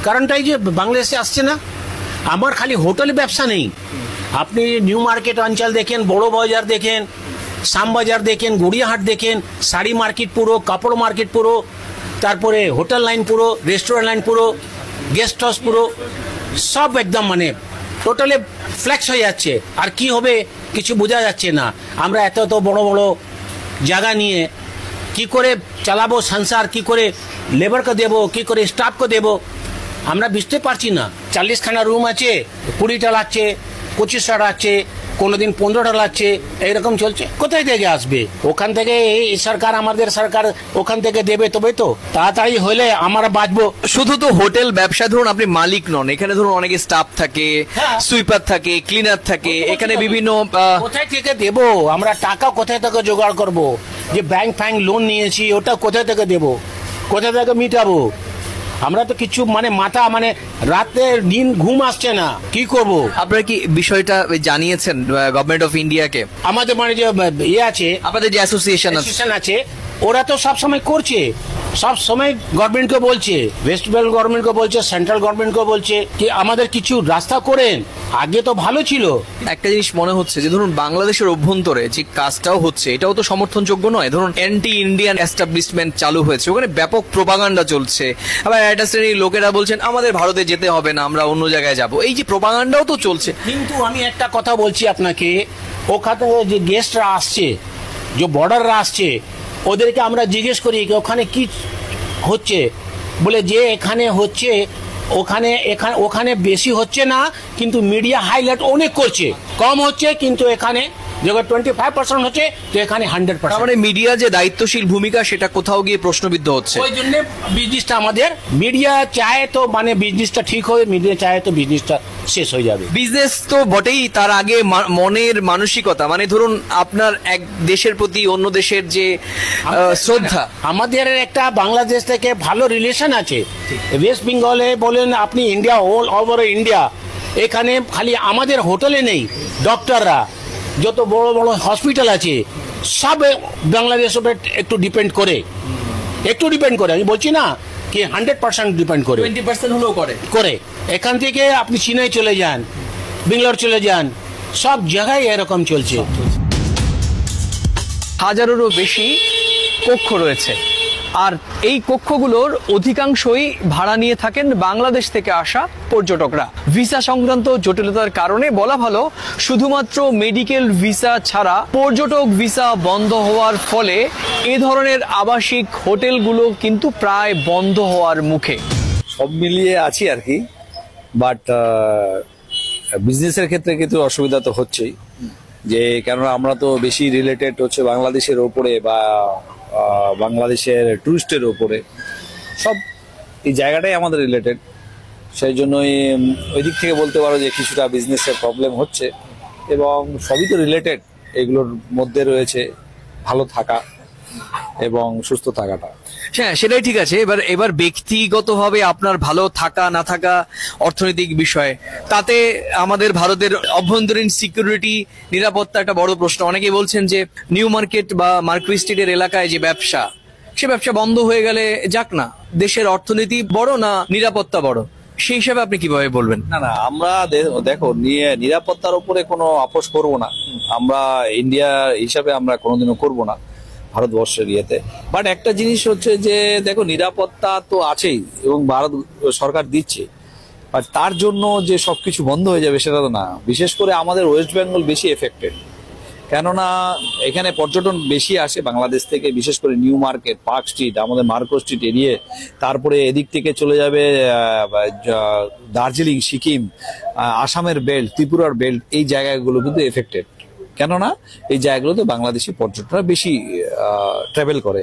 কারণটা এই যে বাংলাদেশে আসছে না। আমার খালি হোটেল ব্যবসা নেই, আপনি নিউ মার্কেট অঞ্চল দেখেন, বড় বাজার দেখেন, শ্যামবাজার দেখেন, গড়িয়াহাট দেখেন, শাড়ি মার্কেট পুরো, কাপড় মার্কেট পুরো, তারপরে হোটেল লাইন পুরো, রেস্টুরেন্ট লাইন পুরো, গেস্ট হাউস পুরো, সব একদম মানে টোটালি ফ্ল্যাক্স হয়ে যাচ্ছে। আর কি হবে কিছু বোঝা যাচ্ছে না। আমরা এত এত বড় বড় জায়গা নিয়ে কি করে চালাবো সংসার, কি করে লেবারকে দেবো, কি করে স্টাফকে দেবো, আমরা বুঝতে পারছি না। 40খানা রুম আছে, 20টা লাগছে, 25টা লাগছে, কোনোদিন 15টা লাগছে, এইরকম চলছে। কোথায় থেকে আসবে? ওখান থেকে এই সরকার, আমাদের সরকার ওখান থেকে দেবে, তবে তো তাড়াতাড়ি হলে আমরা বাঁচবো। শুধু তো হোটেল ব্যবসা, ধরুন আপনি মালিক নন, এখানে ধরুন অনেকে স্টাফ থাকে, সুইপার থাকে, ক্লিনার থাকে, এখানে বিভিন্ন কোথায় থেকে দেব আমরা? টাকা কোথায় থেকে জোগাড় করব? যে ব্যাংক ফ্যাংক লোন নিয়েছি ওটা কোথায় থেকে দেব, কোথায় থেকে মিটাবো? আমরা তো কিছু মানে মাথা মানে রাতে দিন ঘুম আসছে না, কি করব? আপনারা কি বিষয়টা জানিয়েছেন গভর্নমেন্ট অফ ইন্ডিয়াকে? আমাদের মানে যে ইয়ে আছে, আপনাদের যে অ্যাসোসিয়েশন আছে, ওরা তো সব সময় করছে, সব সময় গভর্নমেন্টকে বলছে, ওয়েস্ট বেঙ্গল গভর্নমেন্টকে বলছে, সেন্ট্রাল গভর্নমেন্টকে বলছে কি আমাদের কিছু রাস্তা করেন। আগে তো ভালো ছিল। একটা জিনিস মনে হচ্ছে যে ধরুন বাংলাদেশের অভ্যন্তরে যে কাজটাও হচ্ছে এটাও তো সমর্থনযোগ্য নয়। ধরুন অ্যান্টি ইন্ডিয়ান এস্টাবলিশমেন্ট চালু হয়েছে, ওখানে ব্যাপক প্রোপাগান্ডা চলছে। আবার একটা শ্রেণীর লোকেরা বলছেন আমাদের ভারতে যেতে হবে না, আমরা অন্য জায়গায় যাব। এই যে প্রোপাগান্ডাও তো চলছে। কিন্তু আমি একটা কথা বলছি আপনাকে, ওখানে যে গেস্টরা আসছে, যে বর্ডাররা আসছে, ওদেরকে আমরা জিজ্ঞেস করি ওখানে কি হচ্ছে, বলে যে এখানে হচ্ছে, ওখানে বেশি হচ্ছে না, কিন্তু মিডিয়া হাইলাইট অনেক করছে। কম হচ্ছে কিন্তু এখানে যখন 25% হচ্ছে, তো এখানে 100%। মানে মিডিয়া যে দায়িত্বশীল ভূমিকা সেটা কোথাও গিয়ে প্রশ্নবিদ্ধ হচ্ছে। ওই জন্য বিজনেসটা আমাদের, মিডিয়া চায় তো মানে বিজনেসটা ঠিক হবে, মিডিয়া চায় তো বিজনেসটা শেষ হয়ে যাবে। বিজনেস তো বটেই, তার আগে মনের মানসিকতা, মানে ধরুন আপনার এক দেশের প্রতি অন্য দেশের যে শ্রদ্ধা। আমাদের একটা বাংলাদেশ থেকে ভালো রিলেশন আছে। ওয়েস্ট বেঙ্গলে বলেন আপনি, ইন্ডিয়া, অল ওভার ইন্ডিয়া, এখানে খালি আমাদের হোটেলে নেই, ডক্টররা যত বড় বড় হসপিটাল আছে সব বাংলাদেশের উপরে একটু ডিপেন্ড করে, আমি বলছি না কি 100% ডিপেন্ড করে, 20% হলেও করে। এখান থেকে আপনি চেন্নাই চলে যান, বেঙ্গালোর চলে যান, সব জায়গায় এরকম চলছে। হাজারেরও বেশি কক্ষ রয়েছে, আর এই কক্ষগুলোর অধিকাংশই ভাড়া নিয়ে থাকেন বাংলাদেশ থেকে আসা পর্যটকরা। ভিসা সংক্রান্ত জটিলতার কারণে বলা ভালো, শুধুমাত্র মেডিকেল ভিসা ছাড়া পর্যটক ভিসা বন্ধ হওয়ার ফলে এ ধরনের আবাসিক হোটেলগুলো কিন্তু প্রায় বন্ধ হওয়ার মুখে। সব মিলিয়ে আছি আর কি, বাট বিজনেসের ক্ষেত্রে কিন্তু অসুবিধা তো হচ্ছেই, যে কেননা আমরা তো বেশি রিলেটেড হচ্ছে বাংলাদেশের ওপরে বা বাংলাদেশের টুরিস্টের ওপরে, সব এই জায়গাটাই আমাদের রিলেটেড। সেই জন্যই ওই দিক থেকে বলতে পারো যে কিছুটা বিজনেসের প্রবলেম হচ্ছে, এবং সবই তো রিলেটেড। এগুলোর মধ্যে রয়েছে ভালো থাকা এবং সুস্থ থাকাটা। হ্যাঁ, সেটাই ঠিক আছে। এবার ব্যক্তিগতভাবে আপনার ভালো থাকা না থাকা অর্থনৈতিক বিষয়, তাতে আমাদের ভারতের অভ্যন্তরীণ সিকিউরিটি, নিরাপত্তা একটা বড় প্রশ্ন। অনেকে বলছেন যে নিউ মার্কেট বা মার্কুই স্ট্রিটের এলাকায় যে ব্যবসা, সে ব্যবসা বন্ধ হয়ে গেলে যাক না, দেশের অর্থনীতি বড় না নিরাপত্তা বড়, সেই হিসাবে আপনি কিভাবে বলবেন? না, আমরা দেখো নিরাপত্তার উপরে কোনো আপোষ করব না, আমরা ইন্ডিয়া হিসাবে আমরা কোনোদিনও করব না ভারতবর্ষের ইয়েতে। বাট একটা জিনিস হচ্ছে যে দেখো, নিরাপত্তা তো আছেই এবং ভারত সরকার দিচ্ছে, বাট তার জন্য যে সবকিছু বন্ধ হয়ে যাবে সেটা তো না। বিশেষ করে আমাদের ওয়েস্ট বেঙ্গল বেশি এফেক্টেড, কেননা এখানে পর্যটন বেশি আসে বাংলাদেশ থেকে, বিশেষ করে নিউ মার্কেট, পার্ক স্ট্রিট, আমাদের মার্কো স্ট্রিট এরিয়ে, তারপরে এদিক থেকে চলে যাবে দার্জিলিং, সিকিম, আসামের বেল্ট, ত্রিপুরার বেল্ট, এই জায়গাগুলো কিন্তু এফেক্টেড, কেননা এই জায়গাগুলোতে বাংলাদেশি পর্যটকরা বেশি ট্রাভেল করে।